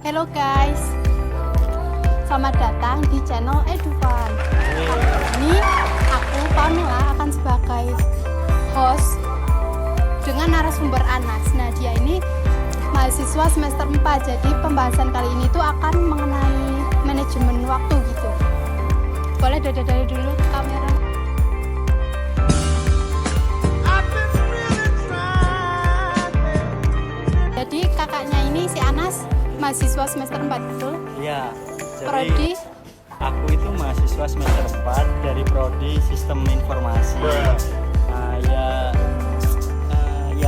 Halo guys, selamat datang di channel Edupan. Kali ini aku Pamela akan sebagai host dengan narasumber Anas. Nah, dia ini mahasiswa semester 4, jadi pembahasan kali ini tuh akan mengenai manajemen waktu gitu. Boleh dari dulu ke kamera. Jadi kakaknya ini si Anas mahasiswa semester 4, betul? Iya. Prodi? Aku itu mahasiswa semester 4 dari Prodi Sistem Informasi. Ya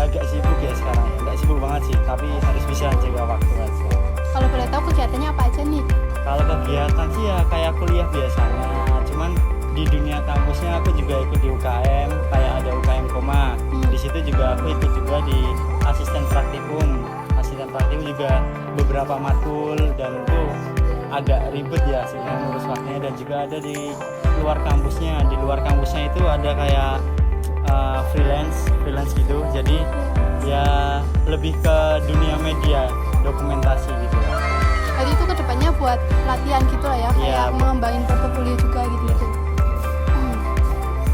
agak sibuk ya sekarang. Enggak sibuk banget sih, tapi harus bisa jaga waktu aja. Kalau boleh tahu kegiatannya apa aja nih? Kalau kegiatan sih ya kayak kuliah biasanya. Cuman di dunia kampusnya aku juga ikut di UKM, kayak ada UKM Koma. Di situ juga aku ikut juga di asisten praktikum. Asisten praktikum juga beberapa matkul dan itu agak ribet ya sebenarnya ngurus waktunya, dan juga ada di luar kampusnya. Di luar kampusnya itu ada kayak freelance gitu. Jadi ya lebih ke dunia media, dokumentasi gitu. Jadi itu kedepannya buat latihan gitu lah ya, kayak mengembangin portofolio juga gitu.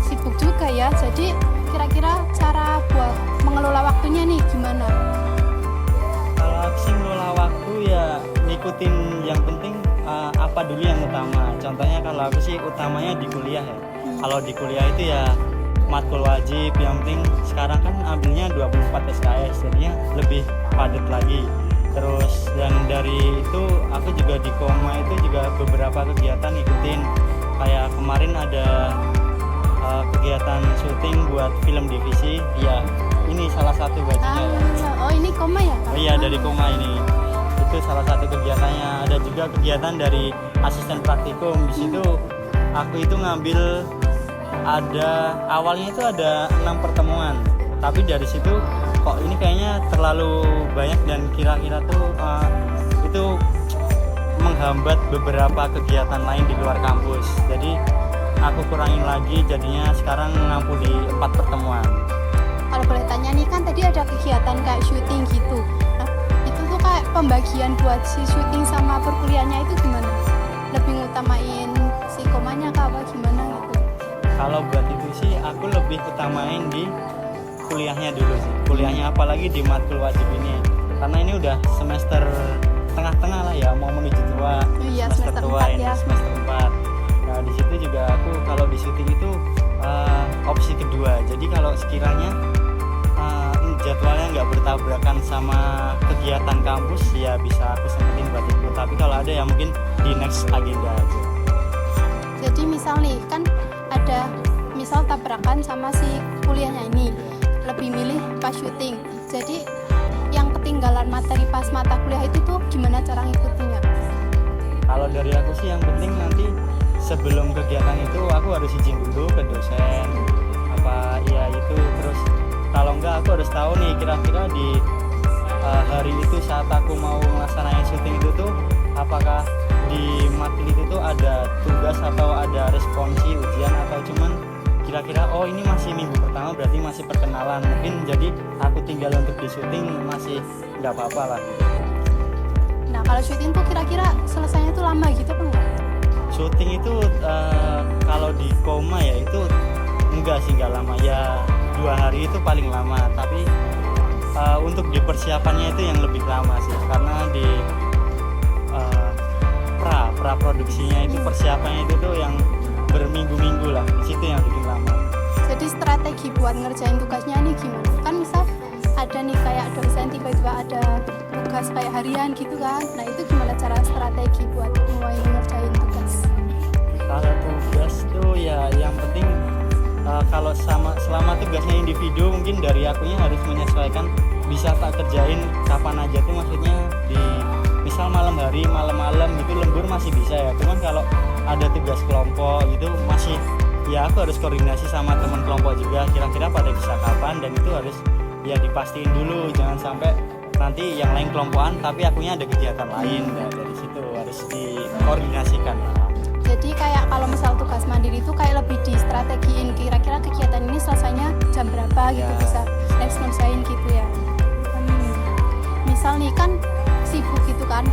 Sibuk juga ya. Jadi kira-kira cara buat mengelola waktunya nih gimana? Kalau aku sih mengelola waktu ya ngikutin yang penting apa dulu yang utama. Contohnya kalau aku sih utamanya di kuliah ya. Kalau di kuliah itu ya matkul wajib, yang penting sekarang kan ambilnya 24 SKS, jadinya lebih padat lagi. Terus yang dari itu aku juga di Koma itu juga beberapa kegiatan ikutin. Kayak kemarin ada kegiatan syuting buat film divisi. Ya ini salah satu bajunya. Oh ini Koma ya? Oh iya, dari Koma ini. Itu salah satu kegiatannya. Ada juga kegiatan dari asisten praktikum. Di situ aku itu ngambil, awalnya itu ada 6 pertemuan. Tapi dari situ kok ini kayaknya terlalu banyak dan kira-kira tuh itu menghambat beberapa kegiatan lain di luar kampus. Jadi aku kurangin lagi, jadinya sekarang ngampu di 4 pertemuan. Kalau boleh tanya nih, kan tadi ada kegiatan kayak syuting gitu. Nah, itu tuh kayak pembagian buat si syuting sama perkuliahannya itu gimana? Lebih ngutamain si komanya kah apa gimana gitu? Kalau buat itu sih aku lebih utamain di kuliahnya dulu sih. Kuliahnya apalagi di matkul wajib ini. Karena ini udah semester tengah-tengah lah ya, mau menuju tua. Iya, semester tua 4 ini, ya. semester 4. Nah, di situ juga aku kalau di syuting itu opsi kedua. Jadi kalau sekiranya jadwalnya nggak bertabrakan sama kegiatan kampus, ya bisa aku sempetin buat itu. Tapi kalau ada ya mungkin di next agenda aja. Jadi misal nih, kan ada misal tabrakan sama si kuliahnya ini, lebih milih pas syuting. Jadi yang ketinggalan materi pas mata kuliah itu tuh gimana cara ngikutinnya? Kalau dari aku sih yang penting nanti sebelum kegiatan itu aku harus izin dulu ke dosen apa ya itu. Terus kalau enggak aku harus tahu nih kira-kira di hari itu saat aku mau melaksanain syuting itu tuh apakah di matkul itu tuh ada tugas atau ada responsi ujian, atau cuman kira-kira oh ini masih minggu pertama berarti masih perkenalan, mungkin jadi aku tinggal untuk di syuting masih nggak apa-apa lah. Nah kalau syuting tuh kira-kira selesainya tuh lama gitu apa enggak? Syuting itu kalau di Koma ya itu enggak sih, enggak lama ya, 2 hari itu paling lama. Tapi untuk di persiapannya itu yang lebih lama sih, karena di pra produksinya itu persiapannya itu tuh yang berminggu-minggu lah, di situ yang bikin lama. Jadi strategi buat ngerjain tugasnya nih gimana? Kan misal ada nih kayak dosen tiba-tiba ada tugas kayak harian gitu kan. Nah itu gimana cara strategi buat mulai ngerjain tugas? Kalau tugas tuh ya yang penting kalau selama tugasnya individu, mungkin dari akunya harus menyesuaikan bisa tak kerjain kapan aja tuh, maksudnya di misal malam hari, malam-malam gitu lembur masih bisa ya. Cuman kalau ada tugas kelompok gitu masih ya aku harus koordinasi sama teman kelompok juga kira-kira pada bisa kapan, dan itu harus ya dipastiin dulu, jangan sampai nanti yang lain kelompokan tapi akunya ada kegiatan lain. Nah, dari situ harus dikoordinasikan. Jadi kayak kalau misal tugas mandiri itu kayak lebih distrategiin, kira-kira kegiatan ini selesainya jam berapa gitu, bisa next ngerjain gitu ya. Misal nih kan sibuk gitu kan kan,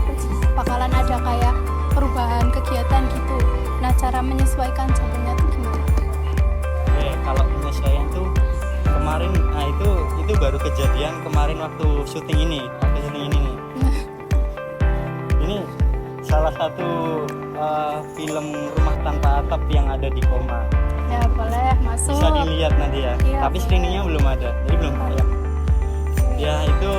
bakalan ada kayak perubahan kegiatan gitu. Nah, cara menyesuaikan jadwalnya tuh gimana? Kalau penyesuaian tuh kemarin, nah itu baru kejadian kemarin waktu syuting ini nih. Ini salah satu film Rumah Tanpa Atap yang ada di Koma. Ya boleh masuk. Bisa dilihat nanti ya. Iya, Tapi screeningnya belum ada, jadi belum tayang. Ya itu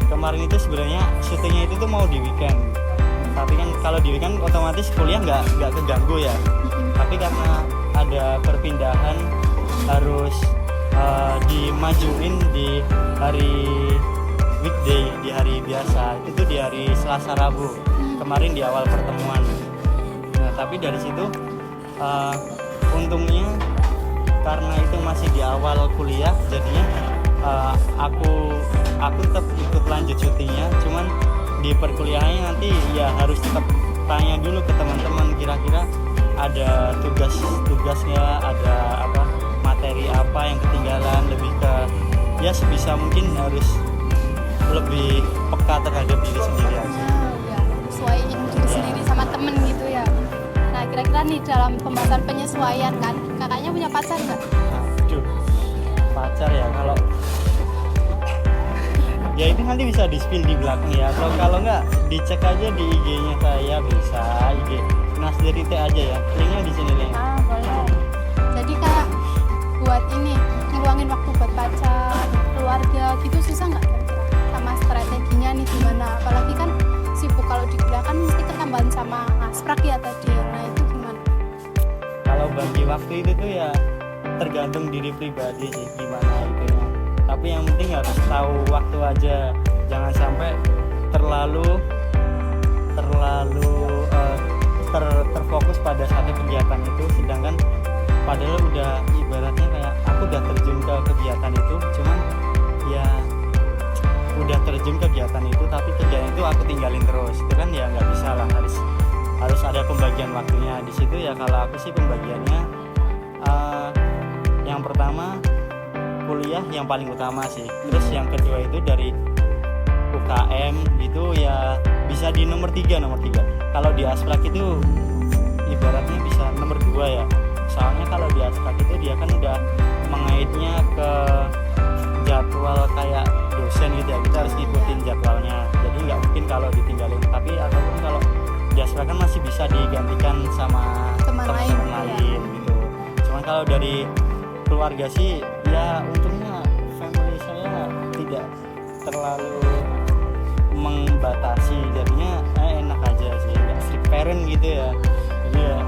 kemarin itu sebenarnya syutingnya itu tuh mau di weekend. Tapi kan kalau di weekend otomatis kuliah nggak keganggu ya. Tapi karena ada perpindahan harus dimajuin di hari weekday, di hari biasa. Itu di hari Selasa Rabu kemarin di awal pertemuan. Nah tapi dari situ untungnya karena itu masih di awal kuliah, jadinya aku tetap ikut lanjut syutingnya. Cuman di perkuliahannya nanti ya harus tetap tanya dulu ke teman-teman kira-kira ada tugasnya, ada apa materi apa yang ketinggalan, lebih ke ya sebisa mungkin harus lebih peka terhadap diri sendiri aja. Ya, sesuaiin diri sendiri sama temen gitu ya. Nah, kira-kira nih dalam pembahasan penyesuaian kan, kakaknya punya pacar nggak? Aduh, pacar ya kalau ya itu nanti bisa di spill di belakang ya. Kalau nggak dicek aja di IG-nya saya, bisa IG Nasderite aja ya. Linknya di sini nih. Ah, boleh. Jadi kak buat ini ngeluangin waktu buat pacar, keluarga gitu susah nggak kira-kira? Sama strateginya nih gimana? Apalagi kan sibuk kalau di kuliah kan mesti ketambahan sama asprak ya tadi. Nah itu gimana? Kalau bagi waktu itu tuh ya tergantung diri pribadi sih gimana itunya. Tapi yang penting harus tahu waktu aja, jangan sampai terlalu terfokus pada satu kegiatan itu, sedangkan padahal udah ibaratnya kayak aku udah terjun ke kegiatan itu, cuman ya udah terjun kegiatan itu tapi kegiatan itu aku tinggalin terus, itu kan ya nggak bisa lah, harus ada pembagian waktunya di situ ya. Kalau aku sih pembagiannya yang pertama kuliah yang paling utama sih, terus yang kedua itu dari UKM gitu ya bisa di nomor 3. Kalau di asprak itu ibaratnya bisa nomor 2 ya, soalnya kalau di asprak itu dia kan udah mengaitnya ke jadwal kayak dosen gitu ya, kita harus ngikutin jadwalnya, jadi nggak mungkin kalau ditinggalin. Tapi ataupun kalau di asprak kan masih bisa digantikan sama Teman lain gitu. Cuman kalau dari keluarga sih ya untungnya family saya tidak terlalu membatasi, jadinya enak aja sih, nggak strict parent gitu ya. Jadi ya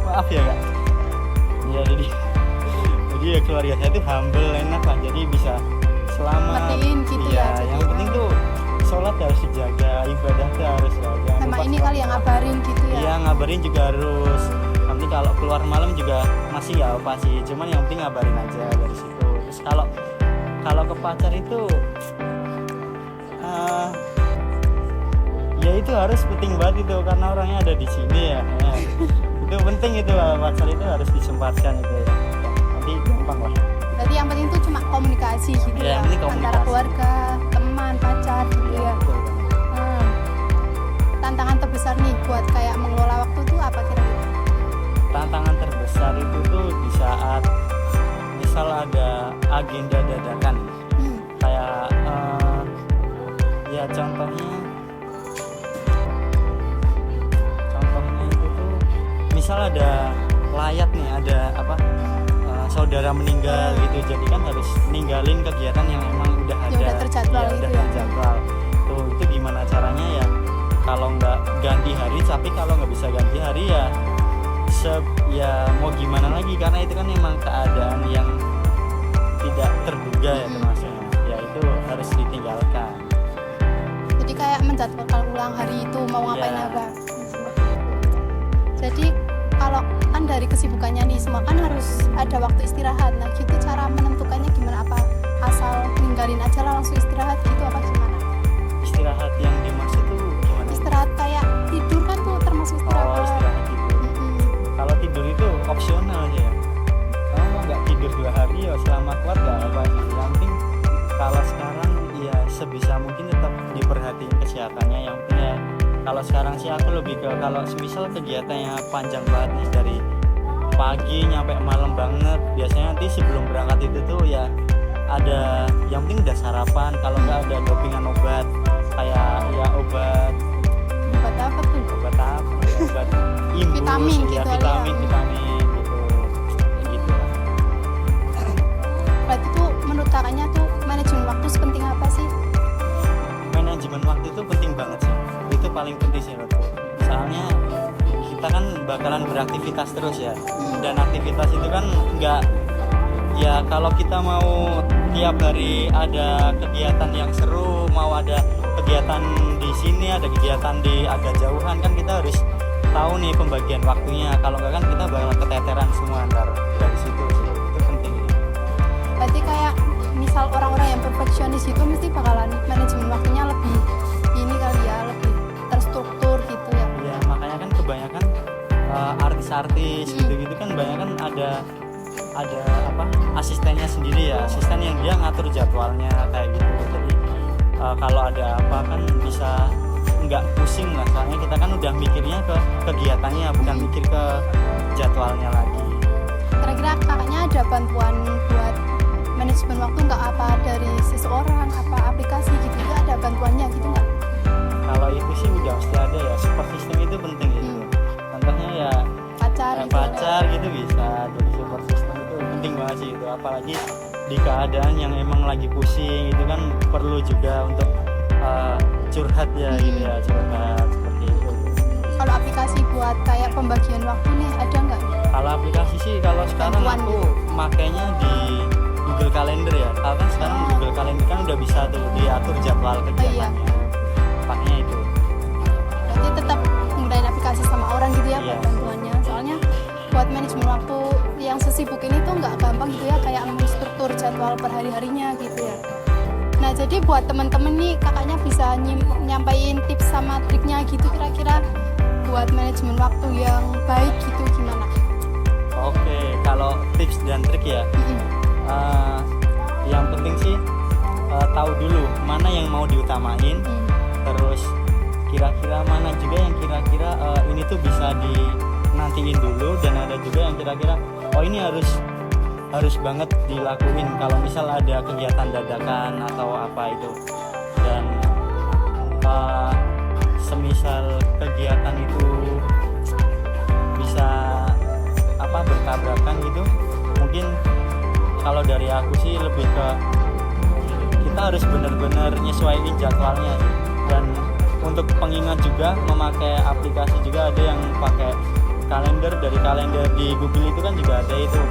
maaf ya kak ya, jadi ya keluarga saya tuh humble, enak lah, jadi bisa selamat Matiin gitu ya, yang penting tuh sholat harus dijaga, ibadah tuh harus jaga. Sama ini kali yang ngabarin gitu ya? Iya, ngabarin juga harus. Nanti kalau keluar malam juga masih nggak apa sih, cuman yang penting ngabarin aja dari situ. Terus kalau ke pacar itu ya itu harus penting banget itu, karena orangnya ada di sini ya. Itu penting itu, pacar itu harus disempatkan itu ya. Nanti gampang lah. Berarti yang penting itu cuma komunikasi gitu Ya, ya, yang penting komunikasi. antara keluarga, teman, pacar gitu ya. Betul. Tantangan terbesar nih buat kayak mengelola waktu itu apa kira-kira? Tantangan terbesar itu tuh di saat misal ada agenda dadakan, kayak ya contohnya itu tuh misal ada layat nih, ada apa saudara meninggal gitu, jadi kan harus ninggalin kegiatan yang emang udah ada, udah terjadwal ya, gitu udah ya. terjadwal tuh. Itu gimana caranya ya, kalau nggak ganti hari, tapi kalau nggak bisa ganti hari ya ya mau gimana lagi, karena itu kan emang keadaan yang tidak terduga ya termasuknya, ya itu harus ditinggalkan. Jadi kayak menjadwalkan ulang hari itu mau ngapain Ya. apa. Jadi kalau kan dari kesibukannya nih semua kan harus ada waktu istirahat. Nah gitu cara menentukannya gimana? Apa asal ninggalin aja lah langsung istirahat gitu apa gimana? Istirahat yang dimaksud tuh gimana? Istirahat kayak tidur kan tuh termasuk istirahat. Oh, istirahat tidur. Kalau tidur itu opsional aja ya. Kalau mau nggak tidur 2 hari ya selama kuat nggak apa. Yang penting kalau sekarang ya sebisa mungkin tetap perhatiin kesehatannya. Yang penting ya kalau sekarang sih aku lebih ke kalau semisal kegiatannya panjang banget nih dari pagi nyampe malam banget, biasanya nanti sebelum berangkat itu tuh ya ada yang penting udah sarapan, kalau nggak ada dopingan obat kayak ya obat apa tuh? obat apa ya, obat imbus, Vitamin ya, gitu vitamin ya. vitamin gitu gitu lah. Berarti tuh menurut kakaknya tuh manajemen waktu sepenting apa sih? Manajemen waktu itu penting banget sih, itu paling penting sih menurutku. Soalnya kita kan bakalan beraktivitas terus ya, dan aktivitas itu kan nggak ya, kalau kita mau tiap hari ada kegiatan yang seru, mau ada kegiatan di sini, ada kegiatan di agak jauhan, kan kita harus tahu nih pembagian waktunya. Kalau nggak kan kita bakal keteteran semua ntar dari situ sih. Itu penting. Berarti kayak misal orang-orang yang perfeksionis itu mesti bakalan manajemen waktunya lebih ini kali ya, lebih terstruktur gitu ya. Ya makanya kan kebanyakan artis-artis gitu-gitu kan banyak kan ada apa asistennya sendiri ya, asisten yang dia ngatur jadwalnya kayak gitu. Jadi kalau ada apa kan bisa nggak pusing lah, soalnya kita kan udah mikirnya ke kegiatannya bukan mikir ke jadwalnya lagi. Kira-kira kakaknya ada bantuan buat manajemen waktu nggak, apa dari seseorang, apa aplikasi gitu, ada bantuannya gitu nggak? Kalau itu sih udah pasti ada ya, support system itu penting gitu. Contohnya ya Pacar gitu. pacar gitu bisa jadi support system, itu penting banget sih itu, apalagi di keadaan yang emang lagi pusing itu kan perlu juga untuk curhat ya gitu ya, curhat seperti itu. Kalau aplikasi buat kayak pembagian waktu nih ada nggak? Kalau aplikasi sih kalau sekarang Bantuan aku makainya di Google Calendar ya. Kalau kan sekarang di Google Calendar kan udah bisa tuh diatur jadwal kegiatannya. Pakainya itu. Berarti tetap menggunakan aplikasi sama orang gitu ya Iya. buat bantuannya. Soalnya buat manajemen waktu yang sesibuk ini tuh nggak gampang gitu ya, kayak menstruktur jadwal per hari-harinya gitu ya. Nah jadi buat teman-teman nih kakaknya bisa nyampein tips sama triknya gitu, kira-kira buat manajemen waktu yang baik gitu gimana? Oke, kalau tips dan trik ya. Yang penting sih tahu dulu mana yang mau diutamain, terus kira-kira mana juga yang kira-kira ini tuh bisa dinantiin dulu, dan ada juga yang kira-kira oh ini harus banget dilakuin kalau misal ada kegiatan dadakan atau apa itu. Dan semisal kegiatan itu bisa apa bertabrakan gitu, mungkin kalau dari aku sih lebih ke kita harus benar-benar nyesuaiin jadwalnya sih. Dan untuk pengingat juga memakai aplikasi juga, ada yang pakai kalender, dari kalender di Google itu kan juga ada itu,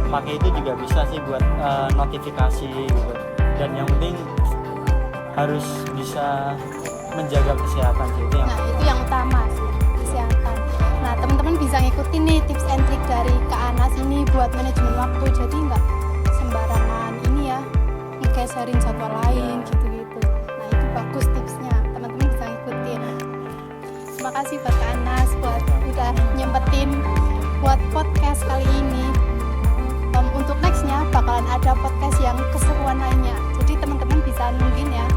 pakai itu juga bisa sih buat notifikasi gitu. Dan yang penting harus bisa menjaga kesehatan sih, itu yang Nah itu yang utama sih, kesehatan. Nah teman-teman bisa ngikutin nih tips and trick dari Kak Anas ini buat manajemen waktu, jadi nggak sembarangan ini ya ngegeserin jadwal lain gitu-gitu. Nah itu bagus tipsnya, teman-teman bisa ngikutin. Terima kasih buat Kak Anas buat udah nyempetin buat podcast kali ini. Untuk nextnya bakalan ada podcast yang keseruan lainnya, jadi teman-teman bisa nungguin ya.